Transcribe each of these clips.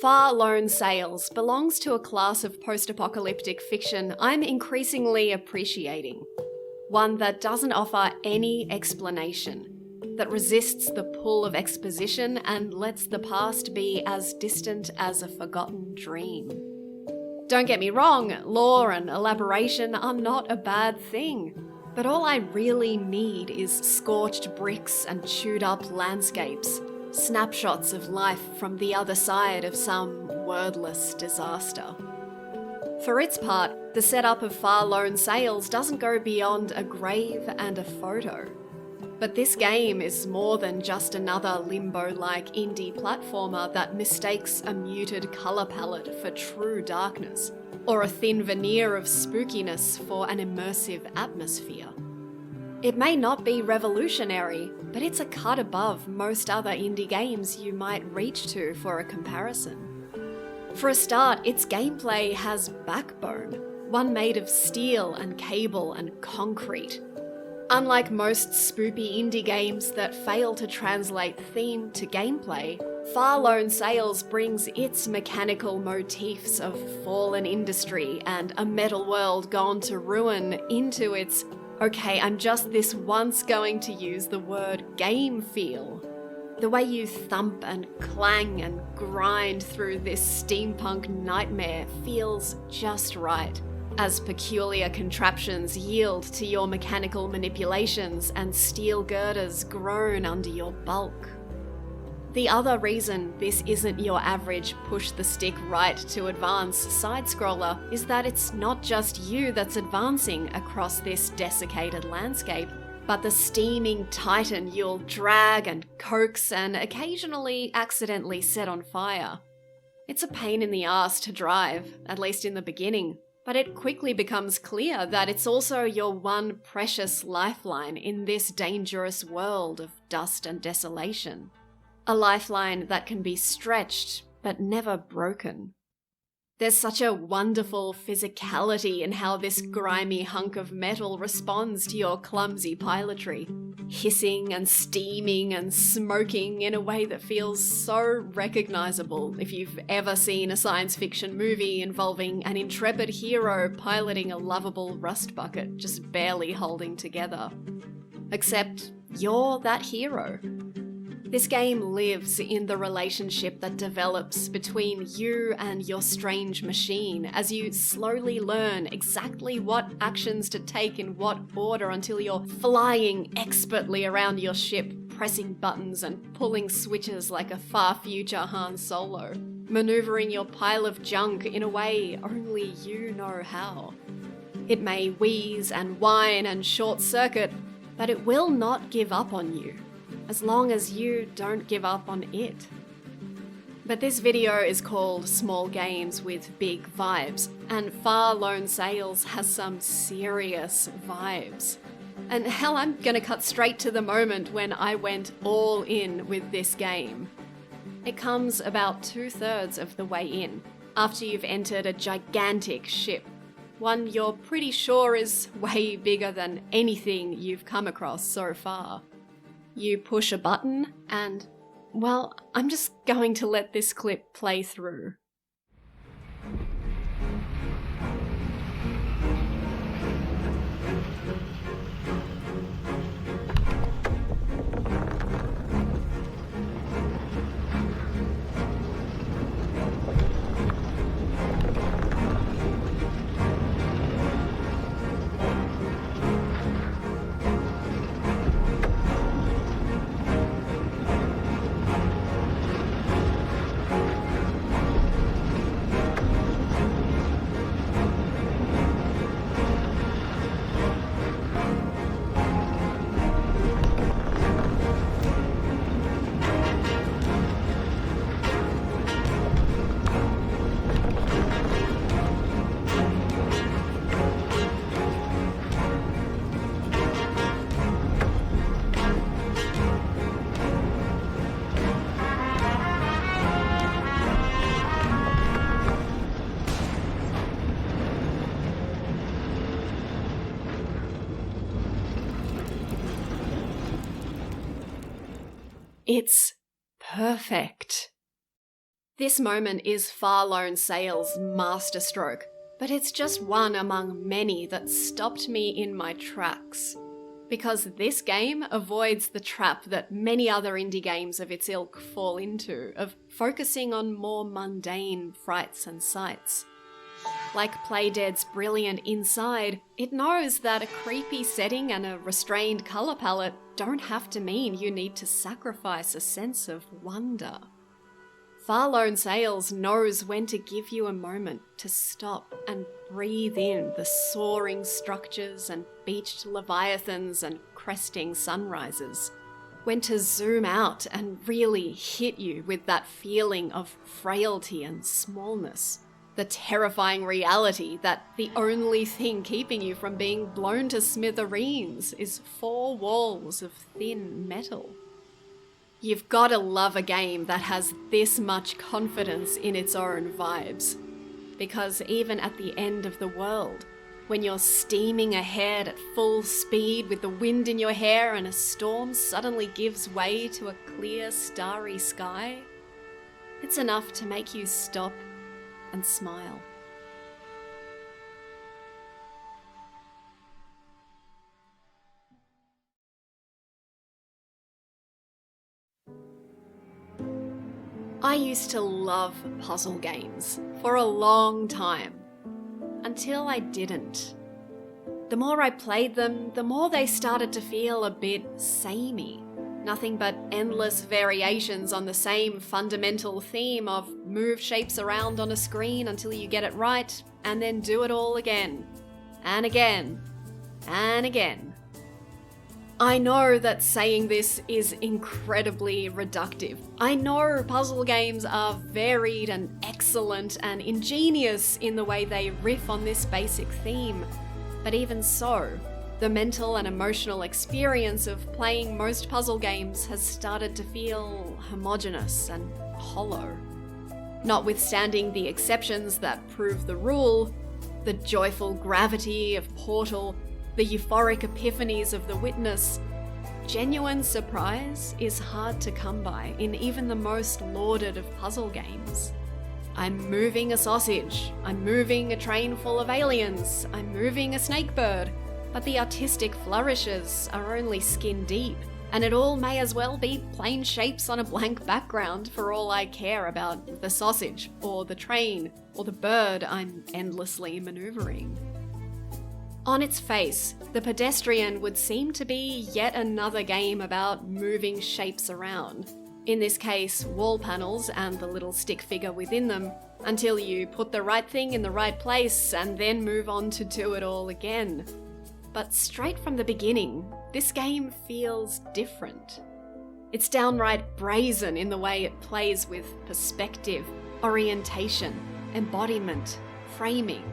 Far Lone Sails belongs to a class of post-apocalyptic fiction I'm increasingly appreciating. One that doesn't offer any explanation, that resists the pull of exposition and lets the past be as distant as a forgotten dream. Don't get me wrong, lore and elaboration are not a bad thing, but all I really need is scorched bricks and chewed up landscapes, snapshots of life from the other side of some wordless disaster. For its part, the setup of Far Lone Sails doesn't go beyond a grave and a photo. But this game is more than just another limbo-like indie platformer that mistakes a muted colour palette for true darkness, or a thin veneer of spookiness for an immersive atmosphere. It may not be revolutionary, but it's a cut above most other indie games you might reach to for a comparison. For a start, its gameplay has backbone, one made of steel and cable and concrete. Unlike most spoopy indie games that fail to translate theme to gameplay, Far Lone Sails brings its mechanical motifs of fallen industry and a metal world gone to ruin into its, okay, I'm just this once going to use the word game feel. The way you thump and clang and grind through this steampunk nightmare feels just right, as peculiar contraptions yield to your mechanical manipulations and steel girders groan under your bulk. The other reason this isn't your average push-the-stick right to advance side-scroller is that it's not just you that's advancing across this desiccated landscape, but the steaming titan you'll drag and coax and occasionally accidentally set on fire. It's a pain in the ass to drive, at least in the beginning, but it quickly becomes clear that it's also your one precious lifeline in this dangerous world of dust and desolation. A lifeline that can be stretched, but never broken. There's such a wonderful physicality in how this grimy hunk of metal responds to your clumsy pilotry, hissing and steaming and smoking in a way that feels so recognizable if you've ever seen a science fiction movie involving an intrepid hero piloting a lovable rust bucket just barely holding together. Except you're that hero. This game lives in the relationship that develops between you and your strange machine as you slowly learn exactly what actions to take in what order until you're flying expertly around your ship, pressing buttons and pulling switches like a far future Han Solo, maneuvering your pile of junk in a way only you know how. It may wheeze and whine and short-circuit, but it will not give up on you, as long as you don't give up on it. But this video is called Small Games with Big Vibes, and Far Lone Sails has some serious vibes. And hell, I'm gonna cut straight to the moment when I went all in with this game. It comes about 2/3 of the way in, after you've entered a gigantic ship, one you're pretty sure is way bigger than anything you've come across so far. You push a button and, well, I'm just going to let this clip play through. It's perfect. This moment is Far Lone Sail's masterstroke, but it's just one among many that stopped me in my tracks. Because this game avoids the trap that many other indie games of its ilk fall into, of focusing on more mundane frights and sights. Like Playdead's brilliant Inside, it knows that a creepy setting and a restrained colour palette don't have to mean you need to sacrifice a sense of wonder. Far Lone Sails knows when to give you a moment to stop and breathe in the soaring structures and beached leviathans and cresting sunrises. When to zoom out and really hit you with that feeling of frailty and smallness. The terrifying reality that the only thing keeping you from being blown to smithereens is 4 walls of thin metal. You've gotta love a game that has this much confidence in its own vibes. Because even at the end of the world, when you're steaming ahead at full speed with the wind in your hair and a storm suddenly gives way to a clear, starry sky, it's enough to make you stop and smile. I used to love puzzle games for a long time, until I didn't. The more I played them, the more they started to feel a bit samey. Nothing but endless variations on the same fundamental theme of move shapes around on a screen until you get it right, and then do it all again, and again, and again. I know that saying this is incredibly reductive. I know puzzle games are varied and excellent and ingenious in the way they riff on this basic theme, but even so, the mental and emotional experience of playing most puzzle games has started to feel homogeneous and hollow. Notwithstanding the exceptions that prove the rule, the joyful gravity of Portal, the euphoric epiphanies of The Witness, genuine surprise is hard to come by in even the most lauded of puzzle games. I'm moving a sausage, I'm moving a train full of aliens, I'm moving a snake bird, but the artistic flourishes are only skin deep, and it all may as well be plain shapes on a blank background for all I care about the sausage, or the train, or the bird I'm endlessly manoeuvring. On its face, the Pedestrian would seem to be yet another game about moving shapes around. In this case, wall panels and the little stick figure within them, until you put the right thing in the right place and then move on to do it all again. But straight from the beginning, this game feels different. It's downright brazen in the way it plays with perspective, orientation, embodiment, framing.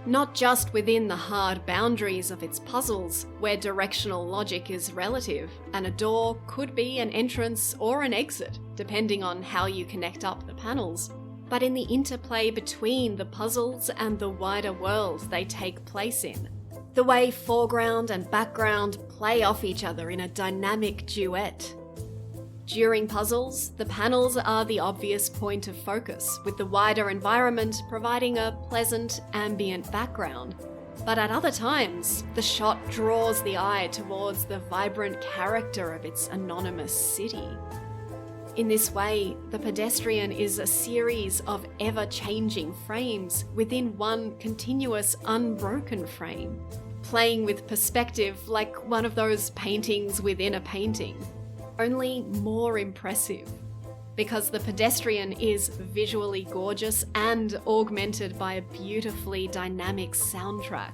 Not just within the hard boundaries of its puzzles, where directional logic is relative, and a door could be an entrance or an exit, depending on how you connect up the panels, but in the interplay between the puzzles and the wider world they take place in. The way foreground and background play off each other in a dynamic duet. During puzzles, the panels are the obvious point of focus, with the wider environment providing a pleasant, ambient background. But at other times, the shot draws the eye towards the vibrant character of its anonymous city. In this way, the Pedestrian is a series of ever-changing frames within one continuous, unbroken frame, playing with perspective like one of those paintings within a painting. Only more impressive, because the Pedestrian is visually gorgeous and augmented by a beautifully dynamic soundtrack.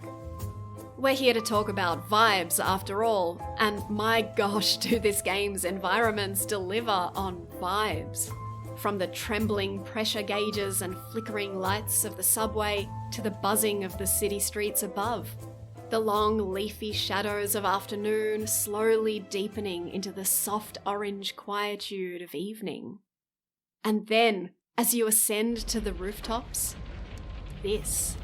We're here to talk about vibes after all, and my gosh, do this game's environments deliver on vibes. From the trembling pressure gauges and flickering lights of the subway to the buzzing of the city streets above. The long leafy shadows of afternoon slowly deepening into the soft orange quietude of evening. And then, as you ascend to the rooftops, this.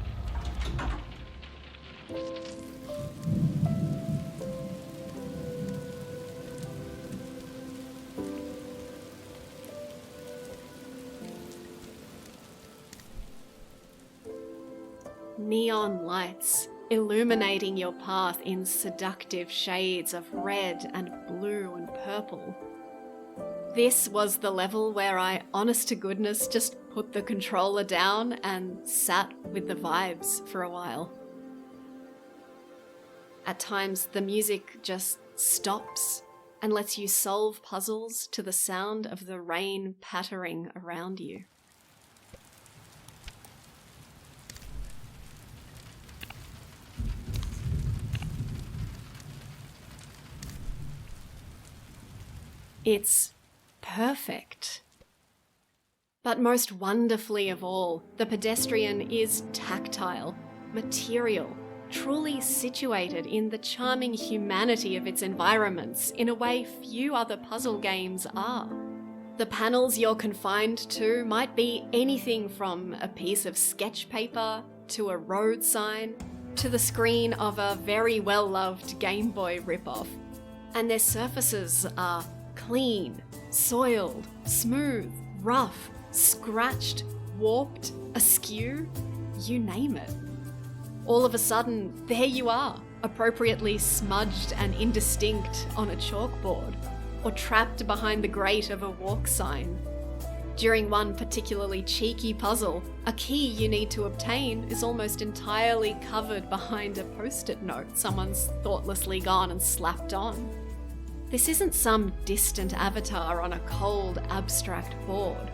neon lights illuminating your path in seductive shades of red and blue and purple. This was the level where I, honest to goodness, just put the controller down and sat with the vibes for a while. At times, the music just stops and lets you solve puzzles to the sound of the rain pattering around you. It's perfect. But most wonderfully of all, the Pedestrian is tactile, material, truly situated in the charming humanity of its environments in a way few other puzzle games are. The panels you're confined to might be anything from a piece of sketch paper to a road sign to the screen of a very well-loved Game Boy ripoff, and their surfaces are clean, soiled, smooth, rough, scratched, warped, askew, you name it. All of a sudden, there you are, appropriately smudged and indistinct on a chalkboard, or trapped behind the grate of a walk sign. During one particularly cheeky puzzle, a key you need to obtain is almost entirely covered behind a post-it note someone's thoughtlessly gone and slapped on. This isn't some distant avatar on a cold, abstract board.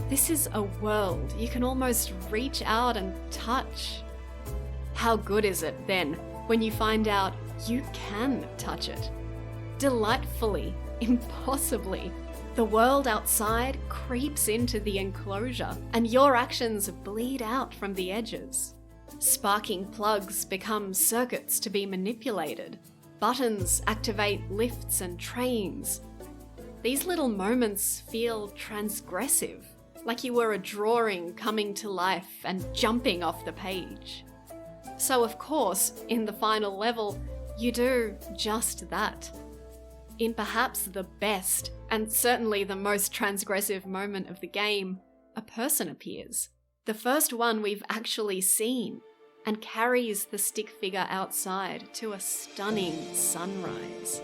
This is a world you can almost reach out and touch. How good is it, then, when you find out you can touch it? Delightfully, impossibly, the world outside creeps into the enclosure, and your actions bleed out from the edges. Sparking plugs become circuits to be manipulated. Buttons activate lifts and trains. These little moments feel transgressive, like you were a drawing coming to life and jumping off the page. So of course, in the final level, you do just that. In perhaps the best, and certainly the most transgressive moment of the game, a person appears. The first one we've actually seen, and carries the stick figure outside to a stunning sunrise.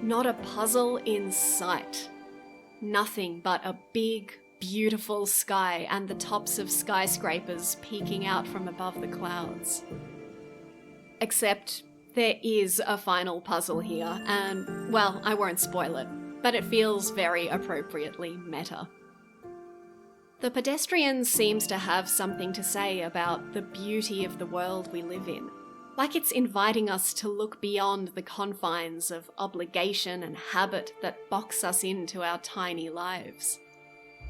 Not a puzzle in sight. Nothing but a big, beautiful sky and the tops of skyscrapers peeking out from above the clouds. Except there is a final puzzle here, and, well, I won't spoil it, but it feels very appropriately meta. The Pedestrian seems to have something to say about the beauty of the world we live in, like it's inviting us to look beyond the confines of obligation and habit that box us into our tiny lives.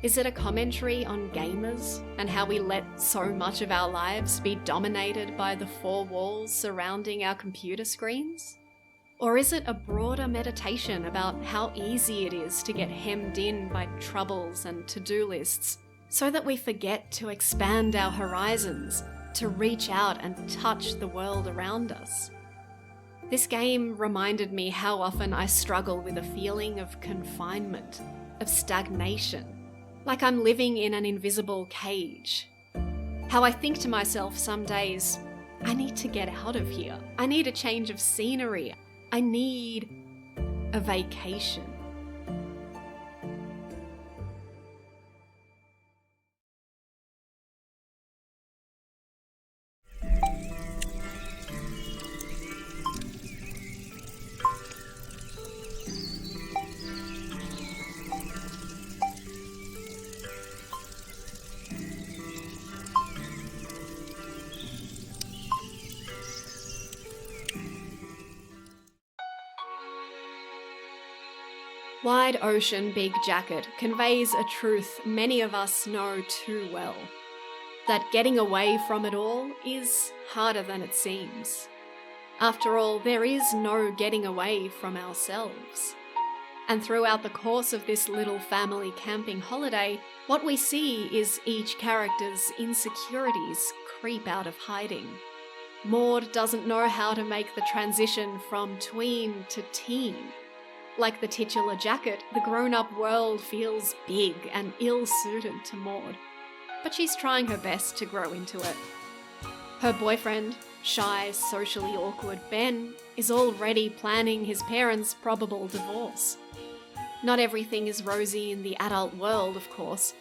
Is it a commentary on gamers and how we let so much of our lives be dominated by the four walls surrounding our computer screens? Or is it a broader meditation about how easy it is to get hemmed in by troubles and to-do lists, so that we forget to expand our horizons, to reach out and touch the world around us? This game reminded me how often I struggle with a feeling of confinement, of stagnation, like I'm living in an invisible cage. How I think to myself some days, I need to get out of here. I need a change of scenery. I need a vacation. Wide Ocean Big Jacket conveys a truth many of us know too well. That getting away from it all is harder than it seems. After all, there is no getting away from ourselves. And throughout the course of this little family camping holiday, what we see is each character's insecurities creep out of hiding. Maud doesn't know how to make the transition from tween to teen. Like the titular jacket, the grown-up world feels big and ill-suited to Maud. but she's trying her best to grow into it. Her boyfriend, shy, socially awkward Ben, is already planning his parents' probable divorce. Not everything is rosy in the adult world, of course.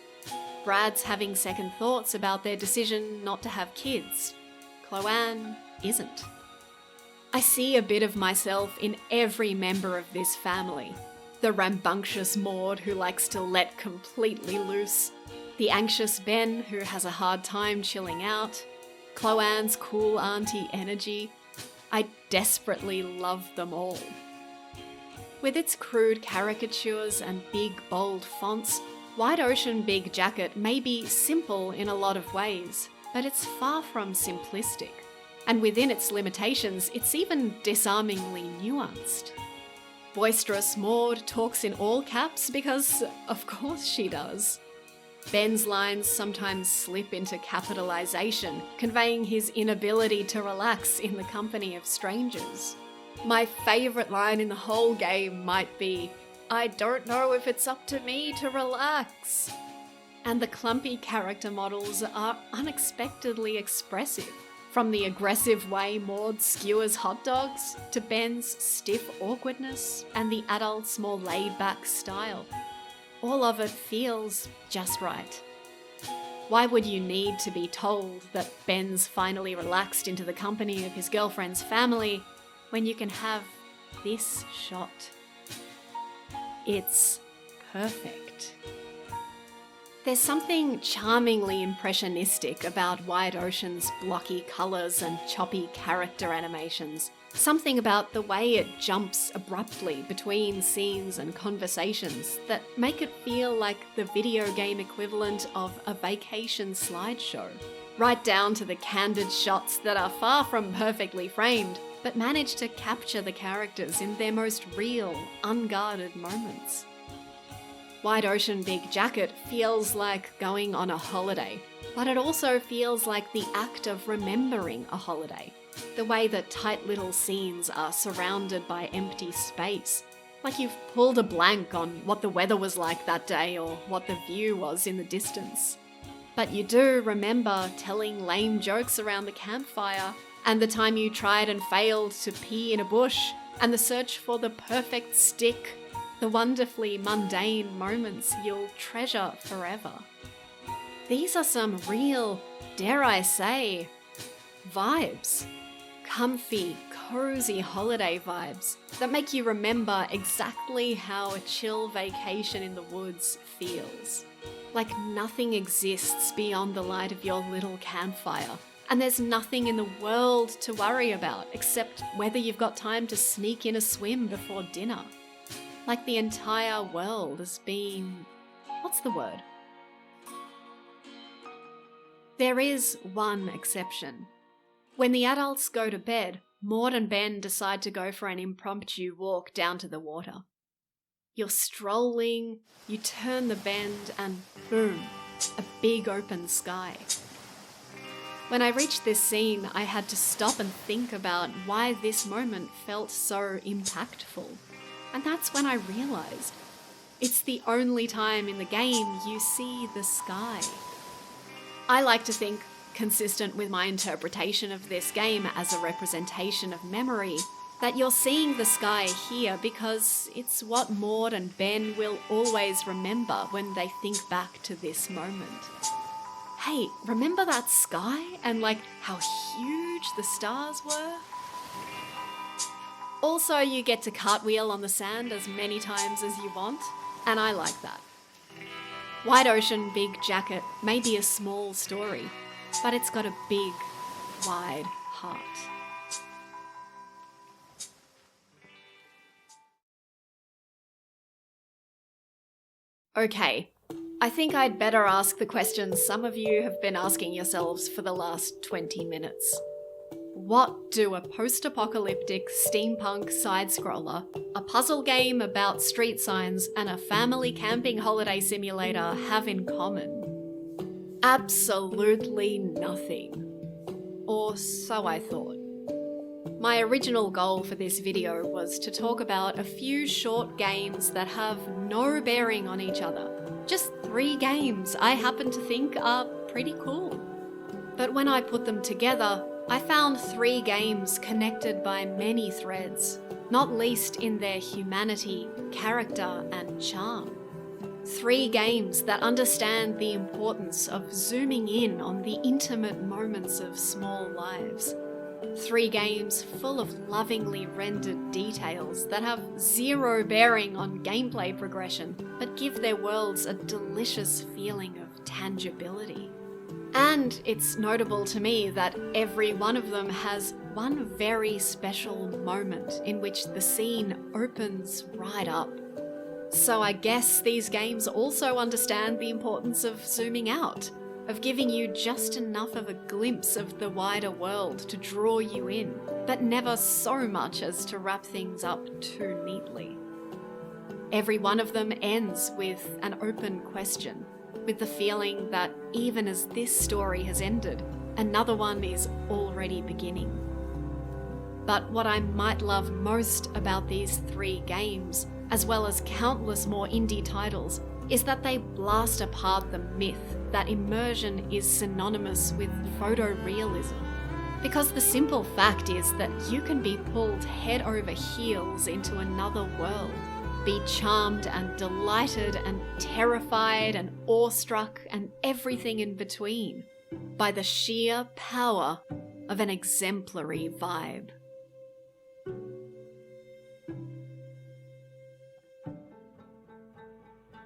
Brad's having second thoughts about their decision not to have kids. Chloanne isn't. I see a bit of myself in every member of this family. The rambunctious Maud who likes to let completely loose. The anxious Ben who has a hard time chilling out. Chloanne's cool auntie energy. I desperately love them all. With its crude caricatures and big bold fonts, White Ocean Big Jacket may be simple in a lot of ways, but it's far from simplistic. And within its limitations, it's even disarmingly nuanced. Boisterous Maud talks in all caps because, of course she does. Ben's lines sometimes slip into capitalization, conveying his inability to relax in the company of strangers. My favourite line in the whole game might be, "I don't know if it's up to me to relax." And the clumpy character models are unexpectedly expressive. From the aggressive way Maud skewers hot dogs, to Ben's stiff awkwardness and the adult's more laid-back style. All of it feels just right. Why would you need to be told that Ben's finally relaxed into the company of his girlfriend's family when you can have this shot? It's perfect. There's something charmingly impressionistic about White Ocean's blocky colours and choppy character animations. Something about the way it jumps abruptly between scenes and conversations that make it feel like the video game equivalent of a vacation slideshow. Right down to the candid shots that are far from perfectly framed, but manage to capture the characters in their most real, unguarded moments. White Ocean Big Jacket feels like going on a holiday, but it also feels like the act of remembering a holiday. The way that tight little scenes are surrounded by empty space, like you've pulled a blank on what the weather was like that day or what the view was in the distance. But you do remember telling lame jokes around the campfire, and the time you tried and failed to pee in a bush, and the search for the perfect stick. The wonderfully mundane moments you'll treasure forever. These are some real, dare I say, vibes. Comfy, cozy holiday vibes that make you remember exactly how a chill vacation in the woods feels. Like nothing exists beyond the light of your little campfire, and there's nothing in the world to worry about except whether you've got time to sneak in a swim before dinner. Like the entire world has been... what's the word? There is one exception. When the adults go to bed, Maud and Ben decide to go for an impromptu walk down to the water. You're strolling, you turn the bend, and boom, a big open sky. When I reached this scene, I had to stop and think about why this moment felt so impactful. And that's when I realised it's the only time in the game you see the sky. I like to think, consistent with my interpretation of this game as a representation of memory, that you're seeing the sky here because it's what Maud and Ben will always remember when they think back to this moment. Hey, remember that sky and like how huge the stars were? Also, you get to cartwheel on the sand as many times as you want, and I like that. White Ocean Big Jacket may be a small story, but it's got a big, wide heart. Okay, I think I'd better ask the questions some of you have been asking yourselves for the last 20 minutes. What do a post-apocalyptic steampunk side-scroller, a puzzle game about street signs, and a family camping holiday simulator have in common? Absolutely nothing. Or so I thought. My original goal for this video was to talk about a few short games that have no bearing on each other. Just 3 games I happen to think are pretty cool. But when I put them together, I found 3 games connected by many threads, not least in their humanity, character, and charm. 3 games that understand the importance of zooming in on the intimate moments of small lives. 3 games full of lovingly rendered details that have zero bearing on gameplay progression, but give their worlds a delicious feeling of tangibility. And it's notable to me that every one of them has one very special moment in which the scene opens right up. So I guess these games also understand the importance of zooming out, of giving you just enough of a glimpse of the wider world to draw you in, but never so much as to wrap things up too neatly. Every one of them ends with an open question, with the feeling that even as this story has ended, another one is already beginning. But what I might love most about these 3 games, as well as countless more indie titles, is that they blast apart the myth that immersion is synonymous with photorealism. Because the simple fact is that you can be pulled head over heels into another world, be charmed and delighted and terrified and awestruck and everything in between by the sheer power of an exemplary vibe.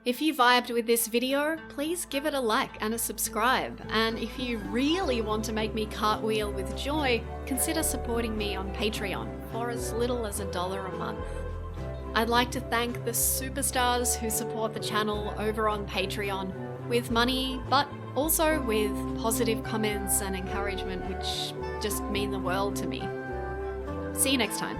If you vibed with this video, please give it a like and a subscribe, and if you really want to make me cartwheel with joy, consider supporting me on Patreon for as little as $1 a month. I'd like to thank the superstars who support the channel over on Patreon with money, but also with positive comments and encouragement, which just mean the world to me. See you next time.